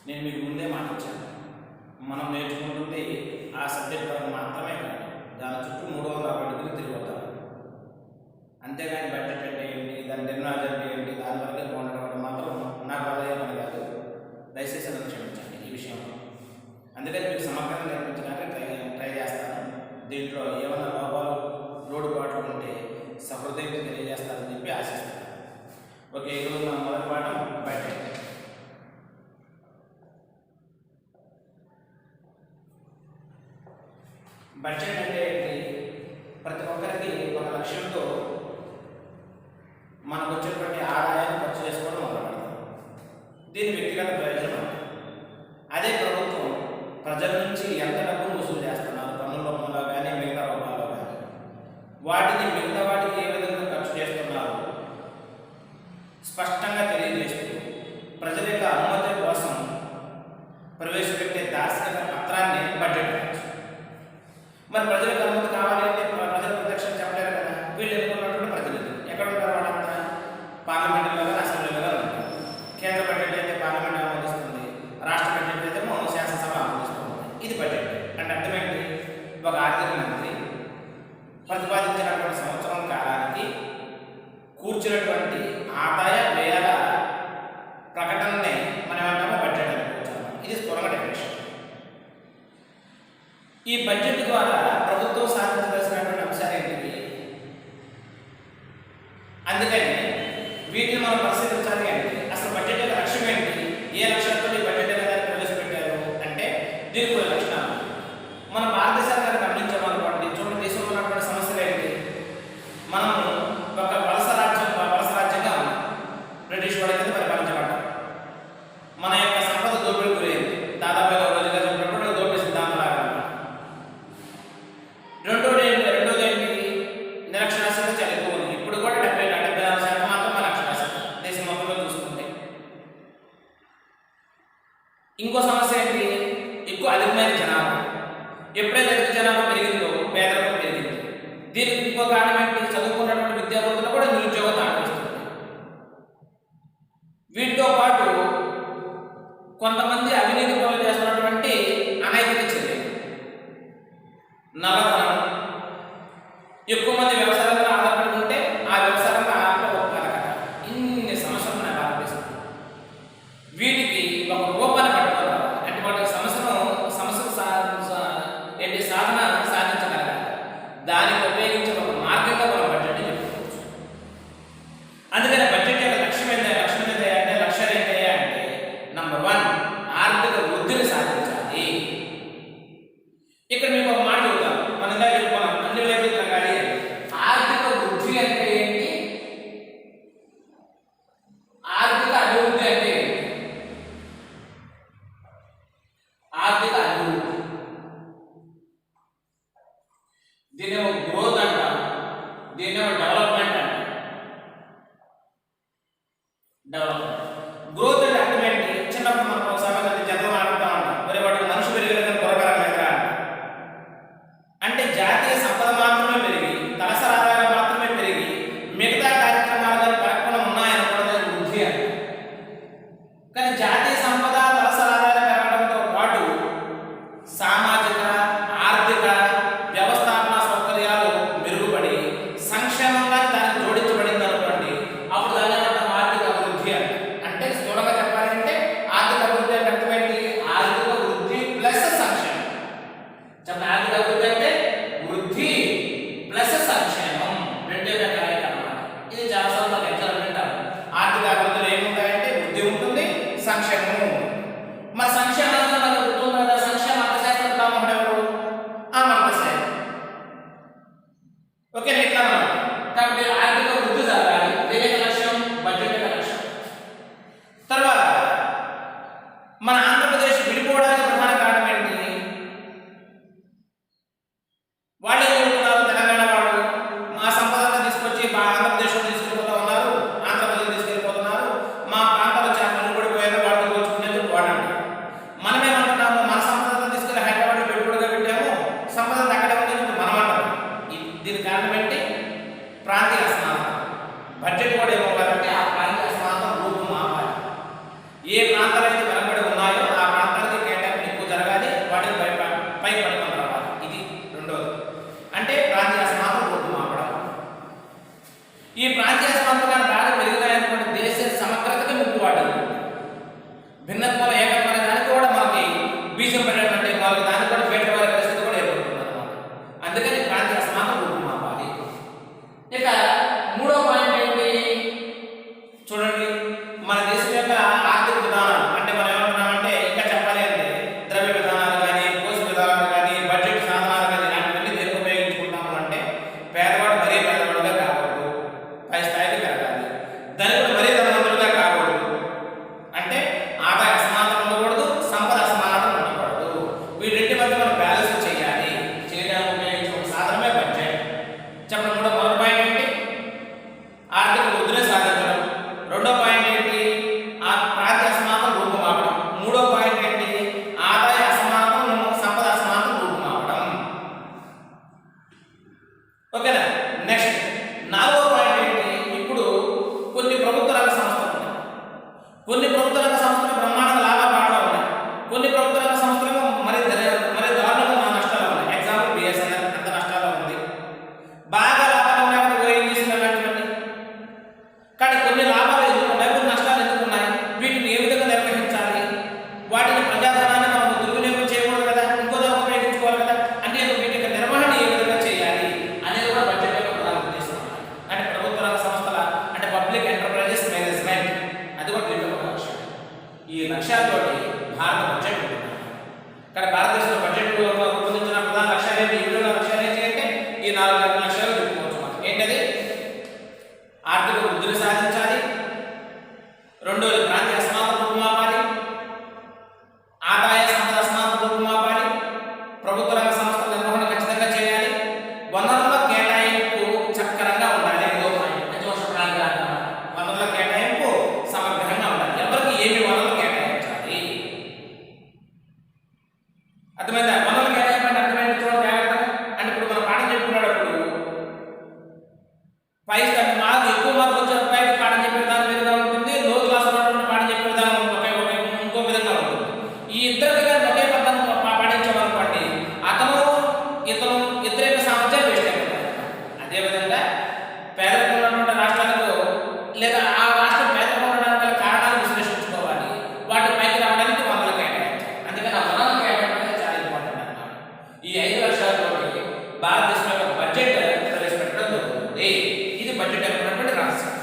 నేను మీకు ముందే మాట ఇచ్చాను. మనం నేర్చుకుంటుంది ఆ సబ్జెక్ట్ వరకు మాత్రమే కాదు, దాని చుట్టూ 360 డిగ్రీలు తిరిగి వద్దాం. అంతేగాని బడ్జెట్ అంటే ఏంటి, దాని టెక్నాలజీ అంటే ఏంటి, దాని వరకే ఉండడం మాత్రం నాకు అదే పని కాదు. దయచేసి నన్ను క్షమించండి ఈ విషయంలో. అందుకని మీకు సమగ్రంగా నేర్పించడానికి ట్రై చేస్తాను. దీంట్లో ఏమైనా లోపాలు లోటుపాట్లు ఉంటే సహృదయంగా తెలియజేస్తారని చెప్పి ఆశిస్తాను. ఓకే, ఈరోజు నా మొదటి పాఠం బడ్జెట్. బడ్జెట్ అంటే ఏంటి? ప్రతి ఒక్కరికి ఒక లక్ష్యంతో మనకు వచ్చేటువంటి ఆదాయాన్ని ఖర్చు చేసుకోవడం మొదలుపెడతాం. దీని వ్యక్తిగత ప్రయోజనం. అదే ప్రభుత్వం ప్రజల నుంచి ఎంత డబ్బును వసూలు చేస్తున్నారు, పన్నుల రూపంలో కానీ మిగతా రూపాల్లో కానీ, వాటిని మిగతా వాటికి ఏ విధంగా ఖర్చు చేస్తున్నారు స్పష్టంగా తెలియజేస్తూ ప్రజల యొక్క అనుమతి కోసం ప్రవేశపెట్టే దార్శనిక పత్రాన్ని బడ్జెట్ అనొచ్చు. మరి ప్రజలకు అనుమతి కావాలి అంటే ప్రజలు ప్రత్యక్షం చెప్పలేరు కదా. వీళ్ళు ఎన్నుకున్నటువంటి ప్రతినిధులు ఎక్కడ ఉంటారు? వాళ్ళంతా పార్లమెంటులో కానీ అసెంబ్లీలో కానీ ఉంటారు. కేంద్ర బడ్జెట్ అయితే పార్లమెంట్ ఆమోదిస్తుంది, రాష్ట్ర బడ్జెట్ అయితే శాసనసభ ఆమోదిస్తుంది. ఇది బడ్జెట్ అంటే అర్థమేంటి? ఒక ఆర్థిక మంత్రి ప్రతిపాదించినటువంటి సంవత్సరం కాలానికి కూర్చున్నటువంటి ఆదాయ వ్యయాల ప్రకటననే మనం ఏమంటామో బడ్జెట్ అనుకోవచ్చు. ఇది స్థూలంగా డెఫినేషన్. ఈ బడ్జెట్ ద్వారా ప్రభుత్వం సాధించవలసినటువంటి అంశాలు ఏంటివి? అందుకని వీటిని మనం పరిశీలించాలి అంటే అసలు బడ్జెట్ యొక్క లక్ష్యం ఏంటి? ఏ లక్ష్యంతో ఈ బడ్జెట్ అనేది ప్రవేశపెట్టారు అంటే దీనికి కొన్ని లక్షణాలు. మన భారతదేశాన్ని గమనించామనుకోండి, చూడండి, దేశంలో ఉన్నటువంటి సమస్యలు ఏంటి? మనం ఒక వలస రాజ్యంగా ఉన్నాం. బ్రిటిష్ వాడి కింద పరిపాలించబడ్డాం. మన యొక్క సంపద దోపిడీ గురైంది. దాదాపు రోజుగా చెప్పినప్పుడు దోపిడీ సిద్ధాంతం లాగా. రెండోది ఏంటి? నిరక్షరాస్యత చాలా ఎక్కువ ఉంది. ఇప్పుడు కూడా 74% మాత్రం నిరక్షరాస్యత దేశం మొత్తంలో చూసుకుంటే. ఇంకో సమస్య ఏంటి? ఎక్కువ అధికమైన జనాభా. ఎప్పుడైతే అధిక జనాభా పెరిగిందో పేదరికం పెరిగింది. దీనికి ఇంకో కారణం ఏంటి? చదువుకున్నటువంటి విద్యార్థులు కూడా నిరుద్యోగత అనిపిస్తుంది. వీటితో పాటు కొంతమంది అవినీతి పనులు చేస్తున్నటువంటి అనైతిక చర్యలు, నల్లధనం, ఎక్కువ మంది వ్యవసాయంలో ఆధారపడి ఉంటే ఆ వ్యవసాయంలో ఆత్మోత్పాదకత, ఇన్ని సమస్యలు ఉన్నాయి భారతదేశం. వీటికి ఒక రూపాన్ని పట్టుకోవాలి అంటే వాటి సమస్యలు సాధన సాధించగలగాలి. దానికి ఉపయోగించే ఒక మార్గంగా మనం బడ్జెట్ చెప్పుకోవచ్చు. అందుకని బడ్జెట్ యొక్క లక్ష్యం ఏంటంటే లక్ష్యాలు ఏంటయ్యా అంటే నంబర్ 1 ఆర్థిక వృద్ధిని సాధించాలి. ఇక్కడ మీకు ఒక మాట చెప్తాను, మనం ఇందాక చెప్పుకున్నాం అన్ని వైపులు కానీ ఆర్థిక వృద్ధి అంటే ఏంటి, ఆర్థిక అభివృద్ధి అంటే ఏంటి? ఆర్థిక అభివృద్ధి దీనేమో గ్రోత్ అంటాం, దీనేమో డెవలప్మెంట్ అంటాం. గ్రోత్ అంటే అర్థం ఏంటి? చిన్నప్పుడు మనం ఒకసారి జనం ఆడుతూ ఉంటాం, మరి వాటికి మనిషి పెరిగేదని పొరపరలేదురా అంటే జాతీయ సంపద మాత్రమే పెరిగి తలసరి ఆదాయాలు మాత్రమే పెరిగి మిగతా కార్యక్రమాలు పరకుండా ఉన్నాయనుకోవడం వృద్ధి అని. కానీ జాతీయ సంపద తలసరి ఆదాయాలు పెరగడంతో పాటు సామాజిక ఆర్థిక వ్యవస్థాపన సౌకర్యాలు మెరుగుపడి సంక్షేమంగా దానికి జోడించబడింది అనుకోండి, అప్పుడు దాని ఆర్థిక అభివృద్ధి అని. అంటే స్థూలంగా చెప్పాలంటే ఆర్థిక అభివృద్ధి అంటే అర్థమేంటి? ఆర్థిక వృద్ధి ప్లస్ సంక్షేమం. చెప్పండి, ఆర్థిక అభివృద్ధి అంటే వృద్ధి ప్లస్ సంక్షేమం, రెండే రకాలైన అన్నమాట. ఇది చాలాసార్లు మనకు ఎగ్జామ్ వింటారు. ఆర్థిక అభివృద్ధిలో ఏముంటాయంటే వృద్ధి ఉంటుంది, సంక్షేమం ఉంటుంది. మరి సంక్షేమంలో మనకు గుర్తుంది కదా, సంక్షేమ అర్థశాస్త్రం కామహుడు ఎవరు? అమర్త్యసేన్. ఓకే, ఇట్లా కాబట్టి ఆర్థిక వృద్ధి జరగాలి. దేని లక్ష్యం? బడ్జెట్ యొక్క లక్ష్యం. తర్వాత మన ఆంధ్రప్రదేశ్ విడిపోవడానికి ప్రధాన కారణం ఏంటి? వాళ్ళు ఏం చెప్తున్నారు? తెలంగాణ వాళ్ళు మా సంపద తీసుకొచ్చి ఆంధ్రప్రదేశ్లో తీసుకెళ్ళిపోతూ ఉన్నారు, ఆంధ్రప్రదేశ్ తీసుకెళ్ళిపోతున్నారు, మా ప్రాంతాల చేపలు పడిపోయారు, వాటిని కోల్చుకునేది వాడు అంటారు. మనమేమంటున్నాము? మన సంపద తీసుకెళ్ళి హైదరాబాద్లో పెట్టుబడిగా పెట్టాము, సంపద అక్కడే ఉంటుంది మనం అంటారు. దీనికి కారణం ఏంటి? ప్రాంతీయ అసమానత. బడ్జెట్ కూడా ఏమవ్వాలంటే ఆ ప్రాంతీయ అసమానత రూపం మారాలి. ఏ ప్రాంతాలు అయితే వెనకబడి ఉన్నాయో ఆ భారత బడ్జెట్ ఉంటుంది. ఇక్కడ భారతదేశంలో బడ్జెట్ రూపొందించిన ప్రధాన లక్ష్యాలు ఏంటి? 7 లక్ష్యాలు ఏంటి అంటే ఈ 4 లక్ష్యాలు చెప్పుకోవచ్చు మనం. ఏంటది? ఆర్థిక వృద్ధిని సాధించాలి, రెండోది ప్రాంతీయ అసమానత రూపుమాపాలి, ఆదాయ సంపద అసమానత రూపుమాపాలి, ప్రభుత్వ రంగ సంస్థల నిర్వహణ ఖచ్చితంగా చేయాలి, వనరుల కేటాయింపు చక్కరంగా ఉండాలి. పంచవర్ష ప్రణాళిక వనరుల కేటాయింపు సమగ్రంగా ఉండాలి. ఎవరికి ఏమి వనరులు కేటాయించాలి అర్థమైందా? వనరుల కేటాయింపు అంటే అర్థమైంది చూడండి జాగ్రత్తగా. అంటే ఇప్పుడు మనం పాఠం చెప్పుకునేటప్పుడు పై మార్కు ఎక్కువ మార్కులు వచ్చే అబ్బాయికి పాఠం చెప్పే విధానం విధంగా ఉంటుంది, లో క్లాస్ ఉన్నటువంటి పాఠం చెప్పే విధానం ఇంకో విధంగా ఉంటుంది. ఈ ఇద్దరికి కానీ ఒకే పద్ధతి పాటించామనుకోండి అతను ఇతను వ్యతిరేక సామర్థ్యాలు వేస్ట్ అయిపోతాయి. అదేవిధంగా పేదరికం ఉన్నటువంటి రాష్ట్రాలకు లేదా ఆ రాష్ట్రం పేదరికం ఉండడానికి గల కారణాలు విశ్లేషించుకోవాలి, వాటి పైకి రావడానికి వనరులు కేటాయించాలి. అందుకని ఆ వనరులు కేటాయించడం చాలా ఇంపార్టెంట్ అన్నమాట. ఈ 5 లక్షలతోటి భారతదేశం యొక్క బడ్జెట్ ప్రవేశపెట్టడం జరుగుతుంది. ఇది బడ్జెట్ అయినటువంటి రాష్ట్రం.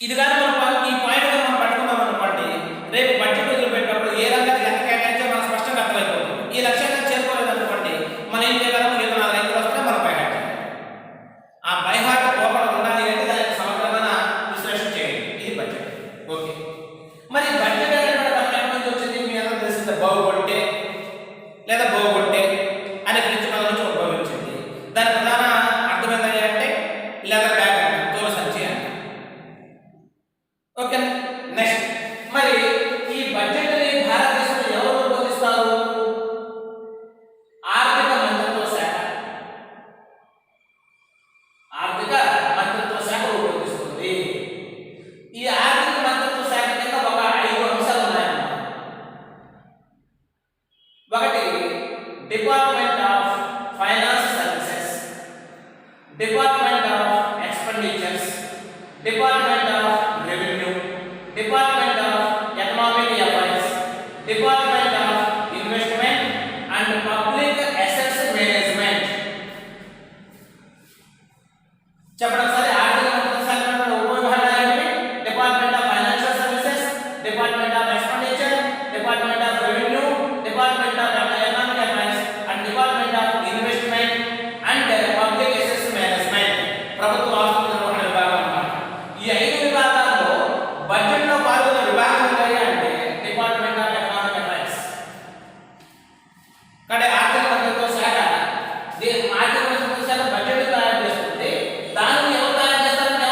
ఇది కానీ మనం ఈ పాయింట్ మనం పట్టుకున్నాం అనుకోండి, రేపు బడ్జెట్ వదిలిపెట్టినప్పుడు ఏ రంగానికి ఎంత కేటాయించో మనం స్పష్టంగా అర్థమైపోతుంది. ఈ లక్ష్యాన్ని చేరుకోలేదనుకోండి మనం ఏం చేయగలము? 4 రైతులు వస్తే మనం బైహార్ట్ చేయాలి. ఆ బైహార్ట్ పోకుండా ఉండాలి అంటే దానికి సమగ్రమైన విశ్లేషణ చేయండి. ఇది బడ్జెట్. ఓకే, మరి బడ్జెట్ అనేటువంటి పదం ఎక్కడి నుంచి వచ్చింది? మీ అందరూ తెలిసిందే, బాగుపట్టే లేదా బాగుపట్టే అనే ఫ్రెంచ్ పదం నుంచి ఉద్భవించింది. దాని ప్రధాన అర్థం ఏంటంటే అంటే లెదర్ బ్యాగ్ అంటే తోలు సంచి అంటే. ఓకే, నెక్స్ట్ మరి ఈ బడ్జెట్ ని భారతదేశంలో ఎవరు రూపొందిస్తారు? ఆర్థిక మంత్రిత్వ శాఖ. ఆర్థిక మంత్రిత్వ శాఖ రూపొందిస్తుంది. ఈ ఆర్థిక మంత్రిత్వ శాఖ కింద ఒక 5 అంశాలు ఉన్నాయన్నమాట. ఒకటి department of finance services, department of expenditures, department of revenue, department of economic affairs, department of investment and public assets management. చెప్పండి ఒకసారి. ఆర్థిక మంత్రిత్వ శాఖ ఉపవిభాగాలు ఏంటి? Department of financial services, department of expenditure, department of revenue, department of economic affairs and department of investment and public assets management. ప్రభుత్వ ఆస్తుల నిర్వహణ విభాగం అన్నమాట. ఈ 5 విభాగాల్లో బడ్జెట్ లో పాల్గొన్న విభాగం ఏంటి అంటే డిపార్ట్మెంట్ ఆఫ్ ఎకనామిక్ అఫైర్స్. కానీ ఆర్థిక మంత్రిత్వ శాఖ ఆర్థిక మంత్రిత్వ శాఖ బడ్జెట్ తయారు చేస్తుంది. దాన్ని ఎవరు తయారు చేస్తారంటే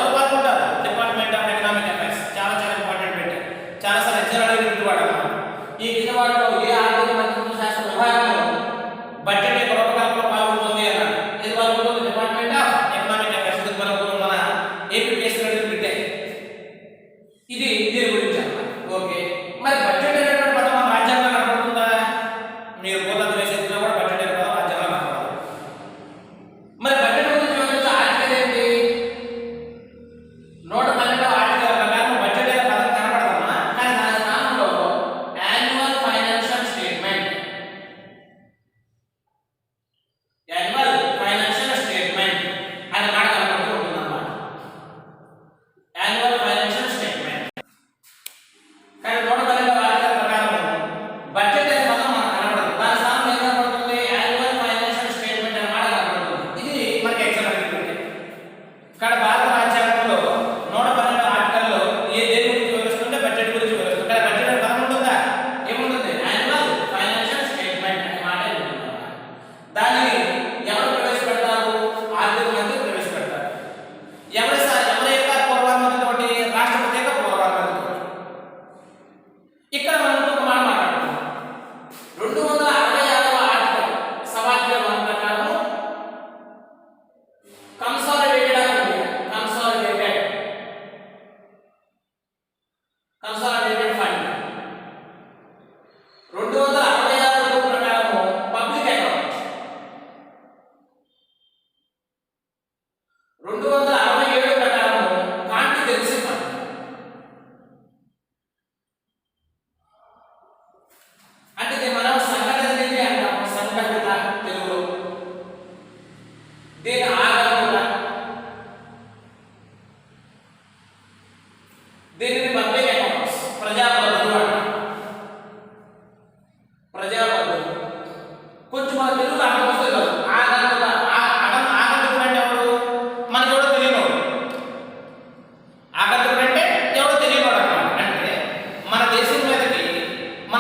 ఎవరు పాల్గొంటారు? Department of economic affairs. చాలా చాలా ఇంపార్టెంట్ బిట్. చాలా సార్లు ఎగ్జామ్ అడిగినట్టు వాడు అన్నమాట. ఈ కింద వాటిలో ఏ ఆర్థిక మంత్రిత్వ శాఖ విభాగం బడ్జెట్ యొక్క రూపకల్పనలో పాల్గొంటుంది అన్నాడు. ఇది పాల్గొంటుంది డిపార్ట్మెంట్ ఆఫ్ ఎకనామిక్ అఫైర్స్. ఇది మన ఏపీఎస్సీ పెట్టే ఇది దీని గురించి అన్నమాట. ఓకే, మరి బడ్జెట్ అనేటువంటి పదం మన రాజ్యాంగంలో కనపడుతుందా? మీరు పోతాను వేసేదిలో కూడా బడ్జెట్ అనే పదం రాజ్యాంగంలో కనపడదు. మరి బడ్జెట్ గురించి వివరించే ఆర్టికల్ ఏంటి? 112వ ఆర్టికల్ ప్రకారం బడ్జెట్ అనే పదం కనపడదమ్మా. కానీ దాని స్థానంలో యాన్యువల్ ఫైనాన్షియల్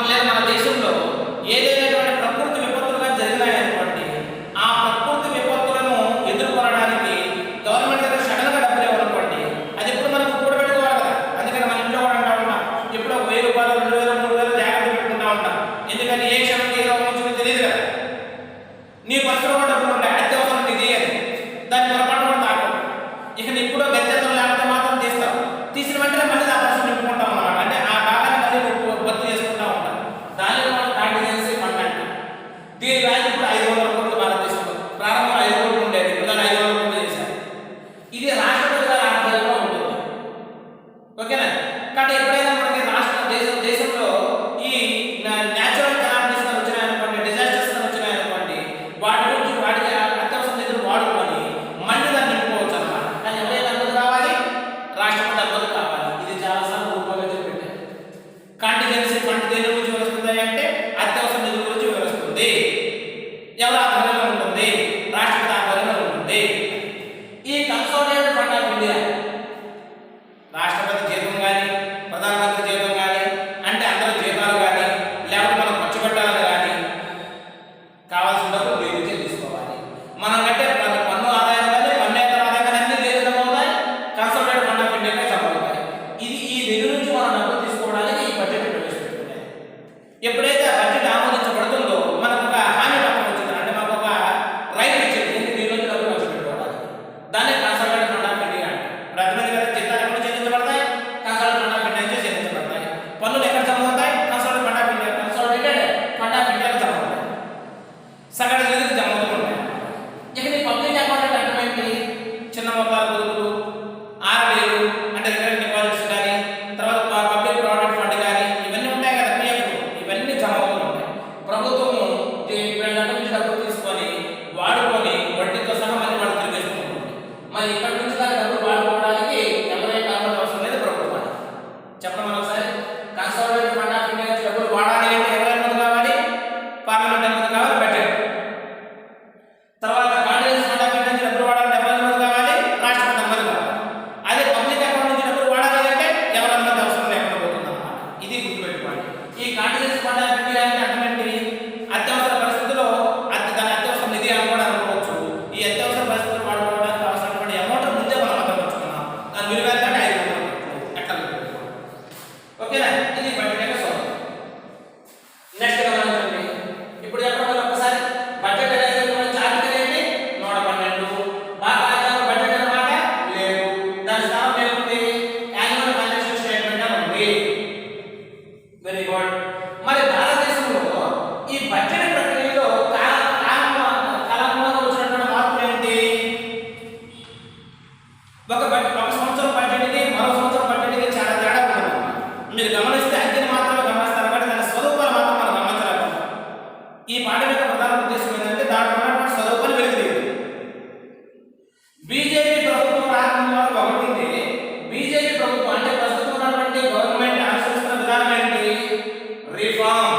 లేదా మన దేశంలో ఏదైనా ప్రకృతి విపత్తులుగా జరిగినాయనుకోండి, ఆ ప్రకృతి విపత్తులను ఎదుర్కొనడానికి గవర్నమెంట్ దగ్గర సడన్గా డబ్బులు ఇవ్వాలనుకోండి, అది ఎప్పుడు మనం కూడబెట్టుకోవాలి కదా. అందుకని మన ఇంట్లో కూడా అంటా ఉంటాం, ఎప్పుడో 1000 రూపాయలు 2000 3000 జాగ్రత్త పెట్టుకుంటా ఉంటాం. ఎందుకంటే ఏ క్షణం ఏ రోగం వచ్చిందో తెలియదు కదా. నీ పరిస్థితిలో డబ్బులు ఉంటాయి, అత్యవసరం నీది అని దాన్ని పొరపాటు కూడా తాకం. ఇక నీ ఇప్పుడు గత్యంతరం లేకపోతే మాత్రం తీస్తావు, తీసిన వెంటనే మళ్ళీ ఆ పరిస్థితి నింపుకుంటాం అన్నమాట. అంటే ఆ భాగాన్ని మళ్ళీ భర్తీ చేసుకుంటా ఉంటాం. దానిలో మనం కాంటిజెన్సీ ఫండ్ అంటాం. దీని వాల్యూ ఇప్పుడు 500 కోట్లు భారతదేశంలో. ప్రారంభంలో 5 కోట్లు ఉండేది, ఇప్పుడు దాన్ని 500 కోట్లు చేశారు. ఇది రాష్ట్రపతి గారి ఆధ్వర్యంలో ఉంటుంది. ఓకేనా? కాబట్టి ఎప్పుడైనా మనకి దేశంలో ఈ న్యాచురల్ కెలామిటీస్ వచ్చినాయనుకోండి, డిజాస్టర్స్ వచ్చినాయనుకోండి, వాటి గురించి వాటికి అత్యవసర నిధులు వాడుకొని మళ్ళీ దాన్ని నింపుకోవచ్చు అన్నమాట. కానీ ఎవరైనా అనుమతి కావాలి, రాష్ట్రపతి అనుమతి కావాలి. ఇది చాలాసార్లు రూపంగా చెప్పారు. కాంటిజెన్సీ ఫండ్ దేని గురించి వివరిస్తుంది అంటే అత్యవసర నిధుల గురించి వివరిస్తుంది. ఎవరి ఆధ్వర్యంలో ఉంటుంది? రాష్ట్రపతి ఆధ్వర్యంలో ఉంటుంది. ఈ కన్సాలిడేటెడ్ ఫండ్ ఆఫ్ ఇండియా రాష్ట్రపతి జీతం కానీ, ప్రధానమంత్రి జీతం కానీ, అంటే అందరూ జీతాలు కానీ, లేకపోతే మనం ఖర్చు పెట్టాలని కానీ కావాల్సిన డబ్బులు వీరి నుంచే తీసుకోవాలి. మనం కట్టే పన్ను ఆదాయం కానీ, పన్నేతర ఆదాయం కానీ అన్ని ఏ విధంగా అవుతాయి? కన్సాలిడేటెడ్ ఫండ్ ఆఫ్ ఇండియాకే జమ అవుతాయి. ఈ నిధి నుంచి మనం డబ్బులు తీసుకోవడానికి ఈ బడ్జెట్ ప్రవేశపెట్టుకున్నాయి. ఎప్పుడైతే ఆ బడ్జెట్ ఆమోదించబడుతుందో మనకు ఒక హామీ పత్రం వచ్చింది, అంటే మనకు ఒక రైట్ ఇచ్చింది దీని నుంచి డబ్బులు ఖర్చు పెట్టుకోవడానికి. దాన్ని కన్సాలిడేటెడ్ ఫండ్ ఆఫ్ ఇండియా అంటారు. ఇప్పుడు అర్థమైంది కదా, జీతాలు ఎక్కడ చెల్లించబడతాయి? కన్సాలిడేటెడ్ ఫండ్ ఆఫ్ ఇండియా నుంచి చెల్లించబడతాయి. పన్నులు ఎక్కడ జమ అవుతాయి? Consolidated fund of India, consolidated fund of ఇండియాకి జమ అవుతాయి. సగటు నిధులకు జమ అవుతూ ఉంటాయి. ఇక నీ పబ్లిక్ అకౌంట్ అంటే ఏంటి? చిన్న మొత్తాల పొదుపులు, ఆర్డీలు అంటే రికరెంట్ డిపాజిట్స్ కానీ, తర్వాత పబ్లిక్ ప్రావిడెంట్ ఫండ్ కానీ, ఇవన్నీ ఉంటాయి కదా, పిఎఫ్, ఇవన్నీ జమ అవుతూ ఉంటాయి. ప్రభుత్వము వీళ్ళ నుంచి డబ్బులు తీసుకొని వాడుకొని వడ్డీతో సహా మళ్ళీ వాళ్ళు తిరిగేస్తూ ఉంటుంది. మరి ఇక్కడి నుంచి దాని డబ్బులు వాడుకోవడానికి ఎవరైనా అనుమతి అవసరం లేదు ప్రభుత్వానికి. చెప్పడం ఒకసారి, కన్సాలిడేటెడ్ ఫండ్ ఆఫ్ ఇండియా నుంచి డబ్బులు వాడాలి అంటే ఎవరి అనుమతి కావాలి? పార్లమెంట్ అనుమతి కావాలి, బడ్జెట్. తర్వాత కాంటిజెన్సీ ఫండ్ ఆఫ్ ఇండియా నుంచి డబ్బులు వాడాలంటే ఎవరి అనుమతి కావాలి? రాష్ట్రపతి అనుమతి కావాలి. అదే పబ్లిక్ అకౌంట్ నుంచి డబ్బులు వాడాలి అంటే ఎవరి అనుమతి అవసరం లేకుండా పోతుంది అన్నమాట. ఇది గుర్తుపెట్టుకోండి. ఈ కాంటిజెన్సీ ఫండ్ ఆఫ్ ఇండియా అంటే అర్థం ఏంటి? అత్యవసర పరిస్థితుల్లో దాని అత్యవసర నిధి అని కూడా అనుకోవచ్చు. ఈ అత్యవసర పరిస్థితులు వాడుకోవడానికి అవసరమైన అమౌంట్ ముందే మనం అందించుకున్నాం. దాని విలువ ఎంత అంటే 500 కోట్లు. ఎట్లా గుర్తుపెట్టుకోండి. ఓకేనా? ఇది బడ్జెట్ యొక్క సూత్రం. నెక్స్ట్ గమనించండి. ఇప్పుడు చెప్పడం ఒక్కసారి బడ్జెట్ అనేది ఆర్టికల్ ఏంటి? 112. బాగా రాజ్యాంగ బడ్జెట్ అన్నమాట లేదు. దాని స్థానం ఏముంది? యాన్యువల్ ఫైనాన్షియల్ స్టేట్మెంట్ అని ఉంది. Very good. మరి భారతదేశంలో ఈ బడ్జెట్ ప్రక్రియలో కాలంలో వచ్చినటువంటి మార్పులు ఏంటి? ఒక సంవత్సరం బడ్జెట్కి మరో సంవత్సరం బడ్జెట్కి చాలా తేడా ఉంటుంది. మీరు గమనిస్తే అంకెని మాత్రమే గమనిస్తారు, కాబట్టి దాని స్వరూపాలు మాత్రం మనం గమనించలేకపోతాం. ఈ పాఠం యొక్క ప్రధాన ఉద్దేశం ఏంటంటే దాంట్లో ఉన్నటువంటి స్వరూపాన్ని వెలుగుతీయడం. బీజేపీ ప్రభుత్వం ప్రారంభంలో ఒకటి ఉంది. బీజేపీ ప్రభుత్వం అంటే ప్రస్తుతం ఉన్నటువంటి గవర్నమెంట్ అనుసరిస్తున్న విధానం ఏంటి? Reform,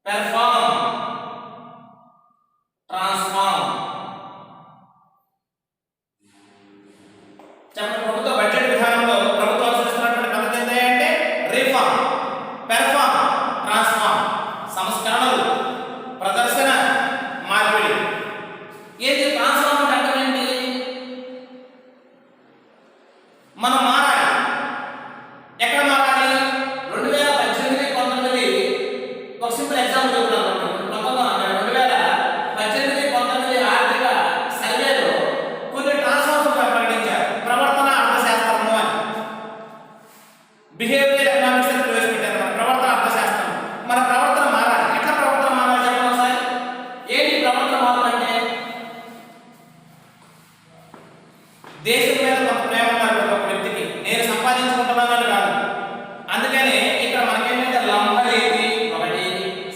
perform, transform. చెప్పండి, ప్రభుత్వ బడ్జెట్ విధానంలో ప్రభుత్వం అనుసరిస్తున్నటువంటి పద్ధతి ఏంటంటే రిఫార్మ్, పెర్ఫార్మ్, ట్రాన్స్ఫార్మ్. సంస్కరణలు, ప్రదర్శన, మార్పిడి. ఏంటి ట్రాన్స్ఫార్మ్ అంటే అర్థం ఏంటి? మనం మారాలి. ఎక్కడ మారాలి? 2018, 19 ఒక సింపుల్ ఎగ్జాంపుల్ చెప్తున్నాను. 2018, 19 ఆర్థిక సర్వేలో కొన్ని ట్రాన్స్ఫార్మ్స్ ప్రకటించారు. ప్రవర్తన అర్థశాస్త్రము అని, బిహేవియర్ ఎకనామిక్స్ అని ప్రవేశపెట్టారు. మన ప్రవర్తన అర్థశాస్త్రం. మన ప్రవర్తన మారాలి. ఎట్లా ప్రవర్తన మారాలి చెప్పండి ఒకసారి. ఏంటి ప్రవర్తన మారాలంటే? దేశం మీద కొంత ప్రేమ ఉండాలి ఒక వ్యక్తికి. నేను సంపాదించుకుంటున్నానని కాదు. అందుకని ఇక్కడ మనకేంటంటే లంబ నీతి ఒకటి,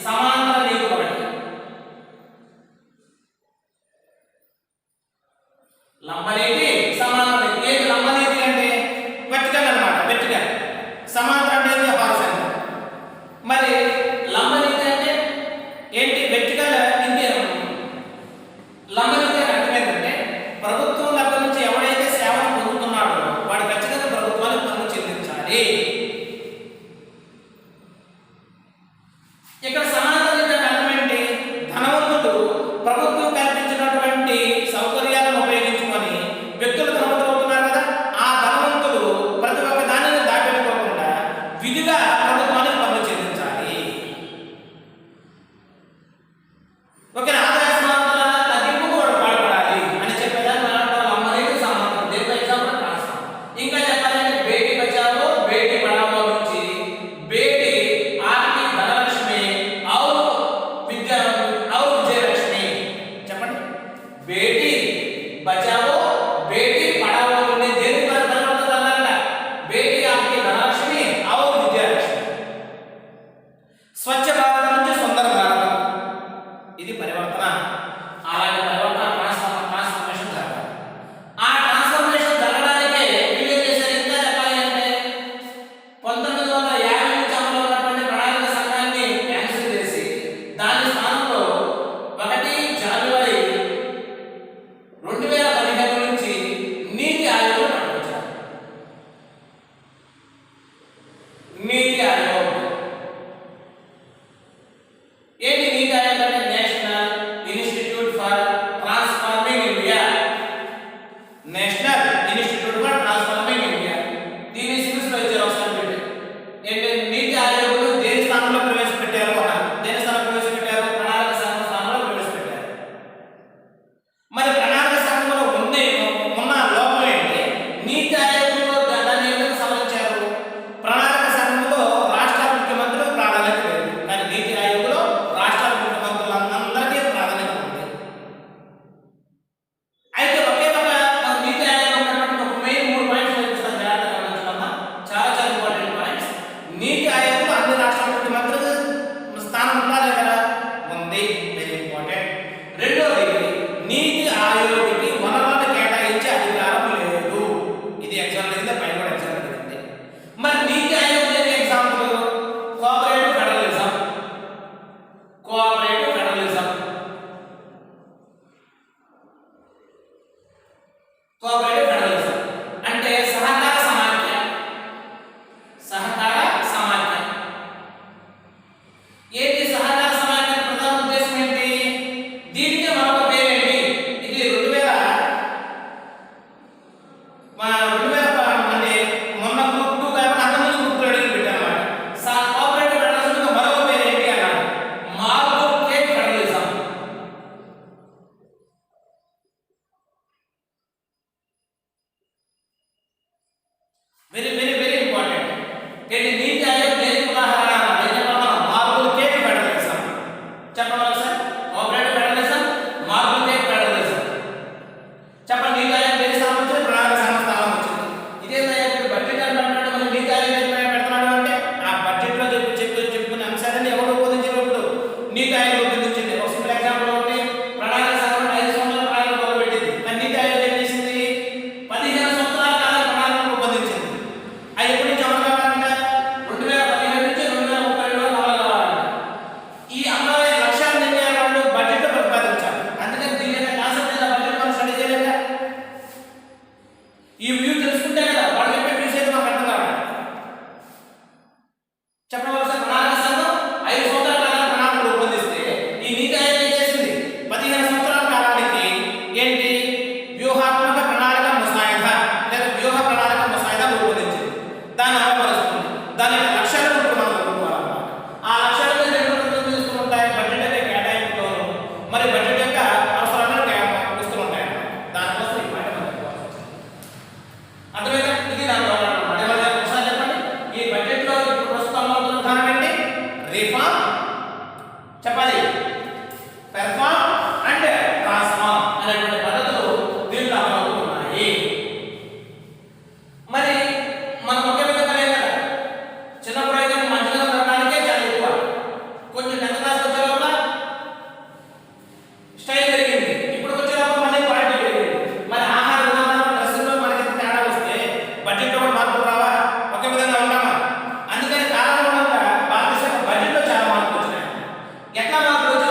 సమాంతర నీతి ఒకటి. లంబ నీతి, సమాంతర నీతి. ఏంటి లంబ నీతి అంటే? వెర్టికల్ అన్నమాట, వెర్టికల్. సమాంతర అంటే విధిగా ప్రభుత్వానికి పన్ను చెల్లించాలి. ఓకే, ఆదాయ సమానతల తగ్గింపుకు వాడు పాల్పడాలి అని చెప్పేదాన్ని మనం అంటాం అమ్మనేది సమానత. దేంట్లో ఎగ్జాంపుల్ ట్రాన్స్ఫర్. ఇంకా చెప్పాలంటే బేటీ బచావో బేటీ పడావో నుంచి బేటీ ఆర్కి ధనలక్ష్మి ఔర్ విజయలక్ష్మి. చెప్పండి, బేటీ బచావో బేటీ పడావో నుండి దేనికి పరివర్తన అన్నారట? బేటీ ఆర్కి ధనలక్ష్మి ఔర్ విజయలక్ష్మి. స్వచ్ఛ భారత్ నుంచి సుందర భారతం, ఇది పరివర్తన. అలాంటి పరివర్తన ట్రాన్స్ఫర్మేషన్ జరగాలి. ఆ ట్రాన్స్ఫర్మేషన్ జరగడానికే వీళ్ళు ఏం చేశారు? ఇంకా చెప్పాలి అంటే 1950 నుంచి అమలు ఉన్నటువంటి ప్రణాళిక సంఘాన్ని క్యాన్సిల్ చేసి దాని స్థానంలో 1 జనవరి 2015 నుంచి నీతి ఆయోగ్ నడిపించారు. నీతి ఆయోగ్ ఏంటి? నీతి ఆయోగ్ అంటే national institute for transforming India. National institute for transforming India. దీన్ని సిరీస్ లో ఇచ్చారు ఒకసారి పెట్టి. ఏంటి నీతి ఆయోగ్ దేని స్థానంలో ప్రవేశపెట్టారు అన్నారు? దేని స్థానంలో ప్రవేశపెట్టారు? ప్రణాళిక సంఘం స్థానంలో ప్రవేశపెట్టారు. మరి ప్రణాళిక సంఘంలో ఉన్న లోపం ఏంటి? నీతి ఆయోగ్లో దాన్ని ఎందుకు సవరించారు? ప్రణాళిక సంఘంలో రాష్ట్ర ముఖ్యమంత్రులకు ప్రాధాన్యత లేదు, కానీ నీతి ఆయోగ్లో రాష్ట్ర ముఖ్యమంత్రులందరికీ ప్రాధాన్యత ఉంది. అయితే ఒకే ఒక నీతి ఆయోగ్ ఉన్నటువంటి ఒక మెయిన్ 3 పాయింట్స్ చూపిస్తాను, జాగ్రత్తగా గమనించుకోమ్మా. చాలా చాలా ఇంపార్టెంట్ పాయింట్స్. నీతి ఆయోగ్లో అన్ని రాష్ట్ర ముఖ్యమంత్రులకు స్థానం ఉండాలి కదా? ఉంది, వెరీ ఇంపార్టెంట్. రెండోది, నీతి ఆయోగ్కి వనరులను కేటాయించే అధికారం లేదు. ఇది ఎగ్జామ్ జరిగింది, పైన కూడా ఎగ్జామ్ జరిగింది. మరి నీతి ఆయోగ్ అనేది example cooperative federalism. Cooperative federalism, cooperative federalism అంటే సహకార సమాఖ్య. సహకార సమాఖ్య ఏంటి? సహకార సమాఖ్య ప్రధాన ఉద్దేశం ఏంటి? దీనికి మరొక పేరేంటి? ఇది 2000 అంటే మొన్న గ్రూప్ 2 కాబట్టి అంతకుముందు గ్రూప్ 2 అడిగి పెట్టారన్నమాట. కోఆపరేటివ్ ఫెడరలిజం మరొక పేరు ఏంటి అన్నారు? Marble cake federalism. Very very very important. ఏంటి? నీతి ఆయోగ్ దేనికి ఉదాహరణ? Marble cake federalism. చెప్పండి ఒకసారి. Cooperative federalism, marble cake federalism. చెప్పండి, నీతి ఆయోగ్ దేని స్థానం వచ్చింది? ప్రణాళిక సంఘం స్థానం వచ్చింది. ఇదేందా బడ్జెట్ అంటున్నాడు, మరి నీతి ఆయోగ్ పెడుతున్నాడు అంటే ఆ బడ్జెట్ లో చెప్పుకునే అంశాలని ఎవరు రూపొందించినప్పుడు నీతి ఆయోగ్ రూపొందించింది. ఒక సింపుల్ ఎగ్జాంపుల్ ఒకటి, ప్రణాళిక సంఘం 5 సంవత్సరాల ప్రణాళిక మొదలుపెట్టింది, కానీ నీతి ఆయోగ్ ఏం చేసింది? 15 సంవత్సరాల కాలం ప్రణాళిక రూపొందించింది. అది ఎప్పటి నుంచి అమలు కావాలంట? 2015 నుంచి 2032 వరకు అమలు కావాలంట. ఈ అమలైన లక్ష్యాలను ఏం చేయాలి? వాళ్ళు బడ్జెట్ లో ప్రతిపాదించాలి. అందుకని దీని కాన్సెప్ట్ బడ్జెట్ మనం స్టడీ చేయలేదా? ఈ వ్యూ తెలుసుకుంటే కదా వాళ్ళు చెప్పే వ్యూస్ అయితే మాకు అర్థం కావాలి. చెప్పండి ఒకసారి. ప్రణాళిక సంఘం 5 సంవత్సరాల కాలం ప్రణాళిక రూపొందిస్తే ఈ నీతి ఆయోగ్ ఏం చేసింది? 15 సంవత్సరాల కాలానికి ఏంటి? వ్యూహాత్మక ప్రణాళిక ముసాయిదా లేదా వ్యూహ ప్రణాళిక ముసాయిదా రూపొందించింది. దాన్ని అమలుపరుస్తుంది. దాని యొక్క లక్ష్యాలను ఇప్పుడు మనం రూపొందాలన్నమాట. ఆ లక్ష్యాలను రెండు రూపొందిస్తూ ఉంటాయి. బడ్జెట్ యొక్క కేటాయింపుతోను మరి బడ్జెట్ యొక్క అవసరాలను ఇస్తూ ఉంటాయి. దానికోసం ఈ మాట మనం చెప్పుకోవాల్సి వచ్చింది. అర్థమైందా? ఇది దాంట్లో ఒకసారి చెప్పండి. ఈ బడ్జెట్ లో ఇప్పుడు ప్రస్తుతం అమలు విధానం ఏంటి? రిఫార్మ్, చెప్పాలి, పెర్ఫార్మ్ అండ్ ట్రాన్స్ఫార్మ్ అనేటువంటి పద్ధతులు దీంట్లో అమలు ఉన్నాయి. మరి మనం ఒకే విధంగా లేదు కదా. చిన్నప్పుడు అయితే మంచిగా తినడానికే చాలా ఎక్కువ, కొంచెం 10th క్లాస్ వచ్చే లోపల స్టైల్ పెరిగింది, ఇప్పుడు వచ్చే లోపల మళ్ళీ క్వాలిటీ పెరిగింది. మరి ఆహార విధానంలో డ్రెస్సుల్లో మనకి తేడా వస్తే బడ్జెట్ లో కూడా మార్పులు రావా? ఒకే విధంగా ఉంటామా? అందుకని కాలంలో భారతదేశ బడ్జెట్ లో చాలా మార్పులు వచ్చినాయి. ఎట్లా మార్పులు వచ్చినాయి?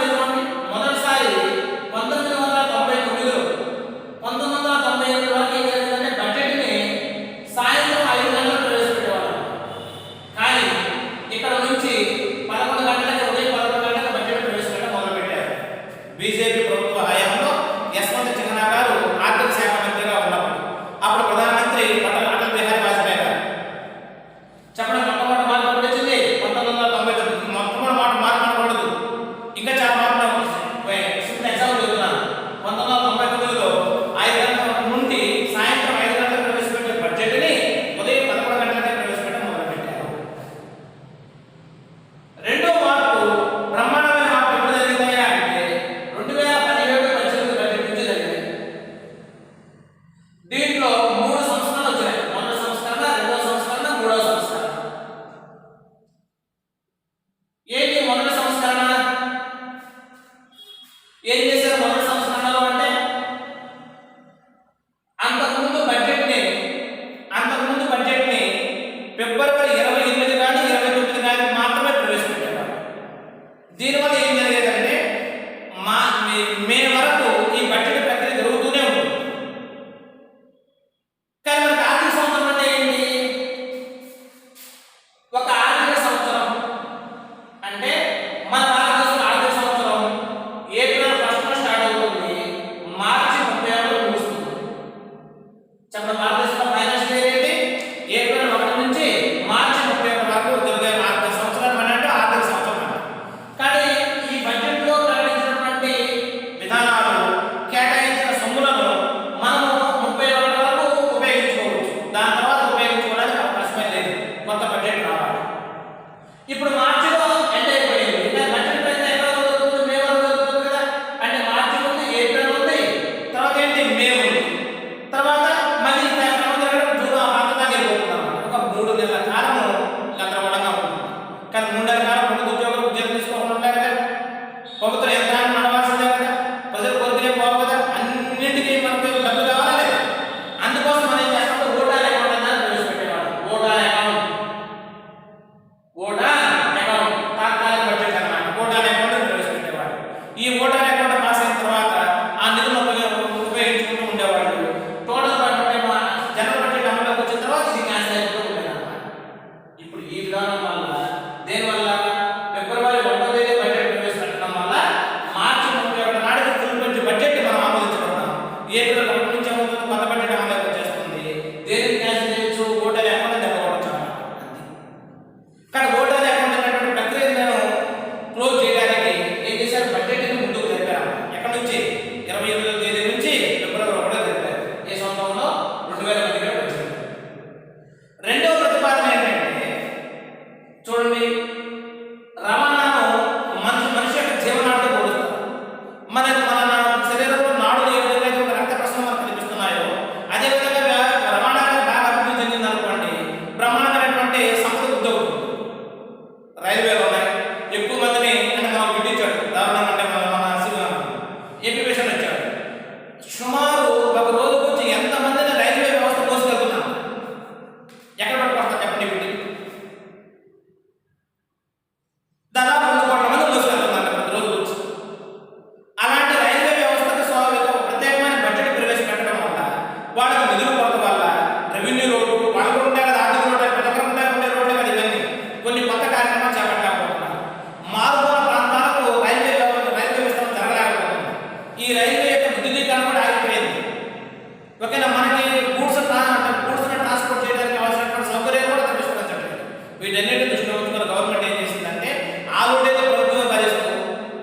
వీటన్నిటిని దృష్టిలో ఉంచుకున్న గవర్నమెంట్ ఏం చేసిందంటే ఆ లోటేదో ప్రభుత్వం భరిస్తూ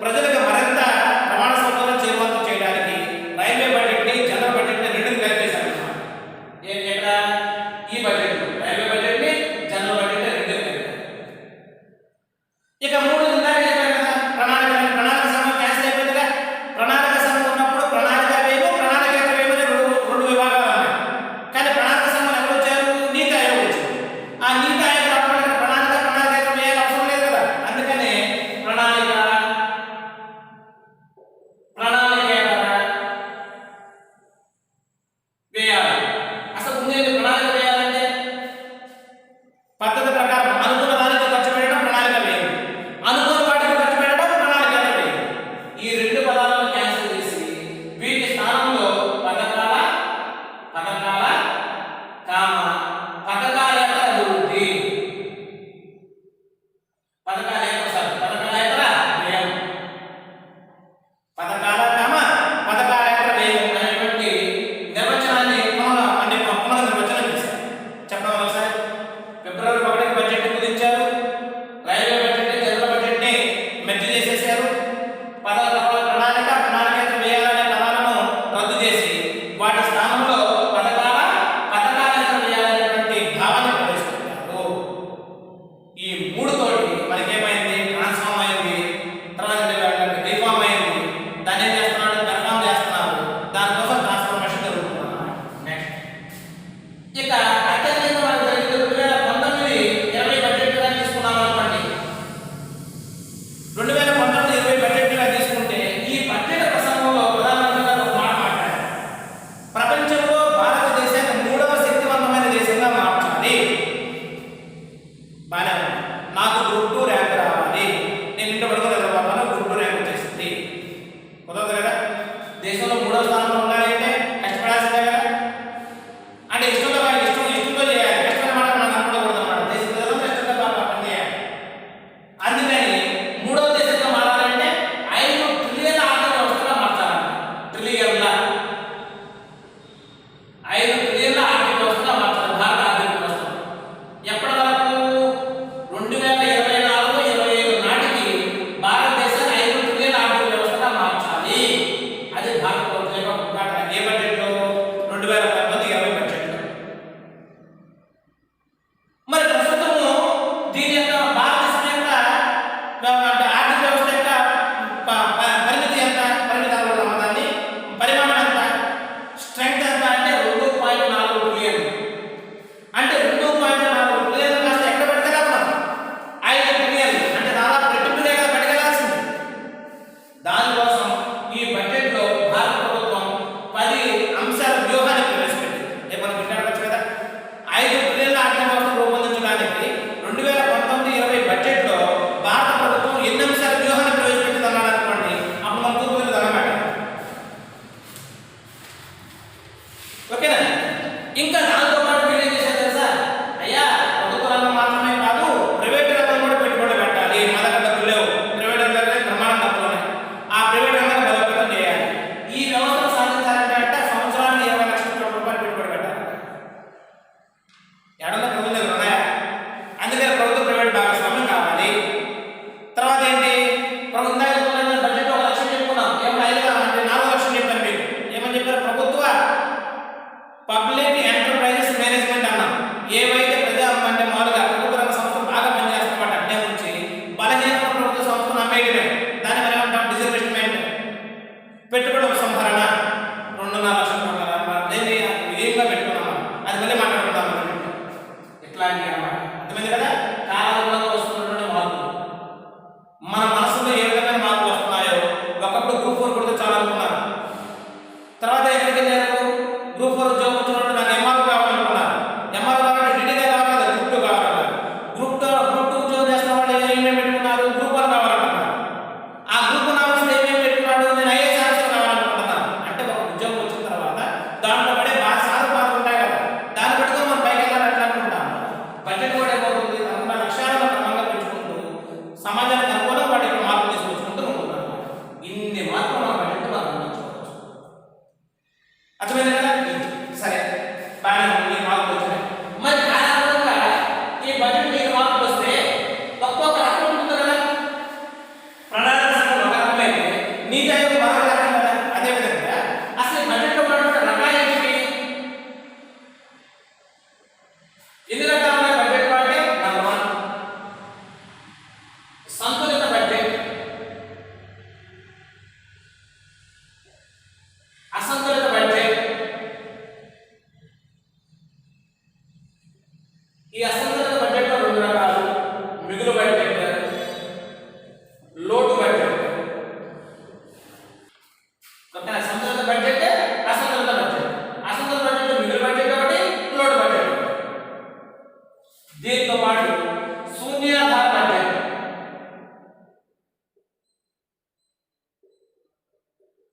ప్రజలకు మరింత రవాణా సౌకర్యం చేరువంతం చేయడానికి రైల్వే బడ్జెట్ని జనరల్ బడ్జెట్ని రెండుని కలిపేశారు. ఎక్కడ ఈ బడ్జెట్ రైల్వే బడ్జెట్ని జనరల్ బడ్జెట్ని రెండుని కలిపారు. ఇక మూడు ఇందాక చెప్పారు కదా ప్రణాళిక సంఘం క్యాన్సిల్ అయిపోయిందిగా. ప్రణాళిక సంఘం ఉన్నప్పుడు ప్రణాళిక వ్యయం ప్రణాళికేతర వ్యయం అనే రెండు విభాగాలు ఉన్నాయి. కానీ ప్రణాళిక సంఘం ఎవరు వచ్చారు? నీతి ఆయోగ్ వచ్చింది. ఆ నీతి ఆయోగ్ రావడానికి ప్రణాళికేతర వ్యయాలు అవసరం లేదు కదా. అందుకనే ప్రణాళికేతర వ్యయాలు. అసలు ముందు ప్రణాళిక వ్యయాలంటే పద్ధతి ప్రకారం అనుకున్న దానికి ఖర్చు పెట్టడం ప్రణాళిక వ్యయం, అనుకున్న వాటికి ఖర్చు పెట్టడం ప్రణాళికేతర వ్యయం. ఈ రెండు పదాలను క్యాన్సిల్ చేసి వీటి స్థానంలో పథకాలేతర అభివృద్ధి, పథకాలేతర వ్యయం, పథకాలేతర వ్యయం అనేటువంటి నిర్వచనాన్ని పునర్నిర్వచనం చేశారు. చెప్పడం ఒకసారి ఫిబ్రవరి 1కి బడ్జెట్ కుదించారు. రైల్వే బడ్జెట్ జనరల్ బడ్జెట్ని మెర్జ్ చేసేశారు. ప్రణాళికేతర వ్యయాలు అనే పదాలను రద్దు చేసి వాటి స్థానంలో పథకాలేతర వ్యయాలనేటువంటి భావాన్ని ప్రవేశపెట్టారు. ఈ మూడు తోటి మనకేమైంది? ట్రాన్స్ఫార్మ్ అయింది, తర్వాత రిఫార్మ్ అయింది. దాన్ని ఏం చేస్తున్నాడు? పెర్ఫార్మ్ చేస్తున్నారు. దానికోసం ట్రాన్స్ఫర్మేషన్ జరుగుతుంది. నెక్స్ట్ ఇక అత్యధికంగా మనకు జరిగింది 2019-20 బడ్జెట్గా తీసుకున్నాం అనుకోండి. 2019-20 బడ్జెట్గా తీసుకుంటే ఈ బడ్జెట్ ప్రసంగంలో ప్రధానమంత్రి గారు ఒక మాట మాట్లాడారు. ప్రపంచంలో భారతదేశాన్ని 3వ శక్తివంతమైన దేశంగా మార్చాలి. బాగా నాకు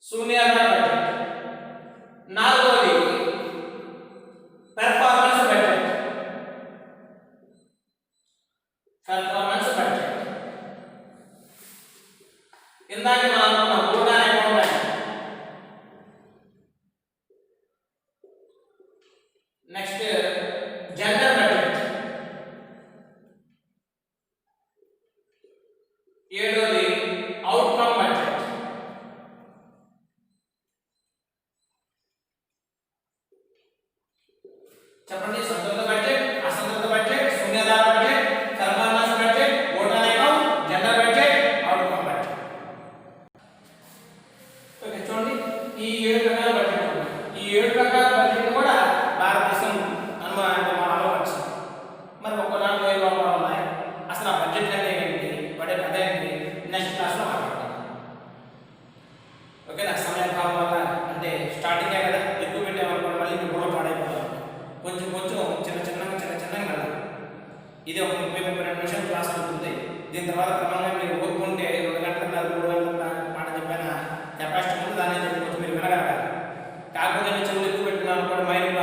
శూన్యాధార బడ్జెట్. నాలుగవది పెర్ఫార్మెన్స్ బడ్జెట్. పెర్ఫార్మెన్స్ బడ్జెట్ ఇందాక మనం అనుకున్నాం కూడా అకౌంట్. Next gender budget. ఏడోది అవుట్కమ్ బడ్జెట్. చెప్పండి, సంతృప్త బడ్జెట్, అసంతృప్త బడ్జెట్, శూన్యాధార budget, performance budget, vote on account, gender budget, outcome budget. Okay, చూడండి ఈ 7 రకాల బడ్జెట్ ఉన్నాయి. ఈ 7 రకాల బడ్జెట్ కూడా భారతదేశం అనుమానాలు వచ్చింది. మరి ఒక్కో దాంట్లో ఏ లోపాలు ఉన్నాయి, అసలు ఆ బడ్జెట్ అంటే ఏంటి, వాటి కథ ఏంటి, నెక్స్ట్ క్లాస్లో మాట్లాడతాం. ఓకే, నాకు సమయం కాలం వల్ల అంటే స్టార్టింగే కదా ఎక్కువ పెట్టామనుకోండి, మళ్ళీ మీకు కూడా పాడైపోతాం. కొంచెం కొంచెం చిన్నగా కదా. ఇది ఒక 30-32 నిమిషాల క్లాస్ ఉంటుంది. దీని తర్వాత క్రమంగా మీరు ఓపుకుంటే 2 గంటల 3 గంటల మాట చెప్పిన కెపాసిటీ ఉంది, దాన్ని చెప్పుకోవచ్చు, మీరు వినగలగాలి. కాకపోతే మీరు చెవులు ఎక్కువ పెట్టుకున్నాను కూడా మైండ్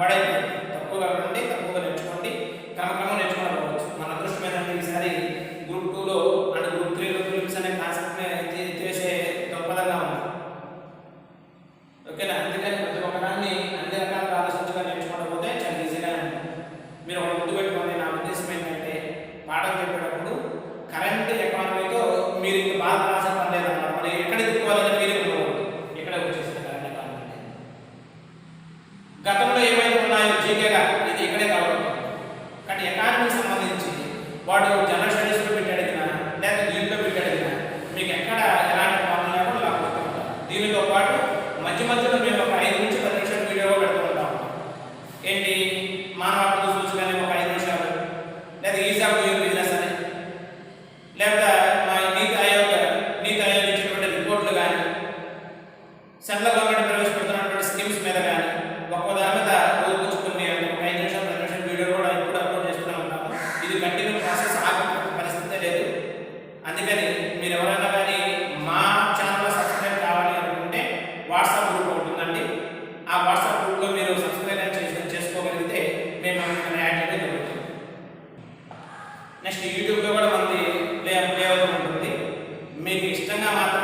పాడైపోయింది. తక్కువగా ఉండండి, తక్కువగా నేర్చుకోండి, క్రమక్రమం నేర్చుకోవచ్చు. మన అదృష్టం ఏంటంటే ఈసారి గ్రూప్ 2లో అండ్ గ్రూప్ 3లో ఫిలిమ్స్ అనే కాన్సెప్ట్ని ఎత్తివేసే దృక్పథంగా ఉంది. ఓకేనా? అందుకని ప్రతి ఒక్కదాన్ని అన్ని రకాలుగా ఆలోచించగా నేర్చుకోకపోతే చాలా ఈజీగా మీరు ఒక ముందు పెట్టుకోండి. నా ఉద్దేశం ఏంటంటే పాఠం చెప్పేటప్పుడు కరెంట్ ఎకానమీతో మీరు ఇంకా బాగా క్లాస్ పర్లేదు అన్నమాట. మరి ఎక్కడ తిప్పుకోవాలని మీరే ఉండకూడదు, ఎక్కడ వచ్చేసింది కరెంట్ ఎకానమీ. గతంలో ఏమైతే ఉన్నాయో జీకేగా ఇది ఇక్కడే కావాలి. కానీ ఎకానమీకి సంబంధించి వాడు జనరల్ స్టడీస్లో పెట్టి అడిగినా లేదా దీంట్లో పెట్టి అడిగినా మీకు ఎక్కడ ఎలాంటి ప్రాబ్లం లేకుండా లాక్కొస్తూ ఉంటారు. దీనితో పాటు మధ్యలో మేము ఒక 5 నుంచి 10 నిమిషాలు వీడియో పెడుతూ ఉంటాం. ఏంటి, మానవ హక్కుల సూచిక అని ఒక 5 నిమిషాలు, లేదా ఈజ్ ఆఫ్ డూయింగ్ బిజినెస్ అని, లేదా మా నీతి ఆయోగ్ ఇచ్చినటువంటి రిపోర్ట్లు కానీ, సెంట్రల్ గవర్నమెంట్ ప్రవేశపెడుతున్నటువంటి స్కీమ్స్ మీద కానీ ఒక్కో దాని మీద రోజుకొచ్చుకుని ఒక 5 నిమిషాలు 10 నిమిషాలు వీడియో కూడా ఇప్పుడు అప్లోడ్ చేస్తూనే ఉంటాము. ఇది కంటిన్యూ ప్రాసెస్, ఆగే పరిస్థితే లేదు. అందుకని మీరు ఎవరైనా కానీ మా ఛానల్లో సబ్స్క్రైబ్ కావాలి అనుకుంటే వాట్సాప్ గ్రూప్ ఉంటుందండి. ఆ వాట్సాప్ గ్రూప్లో మీరు సబ్స్క్రైబ్ చేసుకోగలిగితే మేము యాడ్ చేయడం జరుగుతుంది. నెక్స్ట్ యూట్యూబ్లో కూడా మనది ప్లే అవుతూ ఉంటుంది. మీకు ఇష్టంగా మాత్రం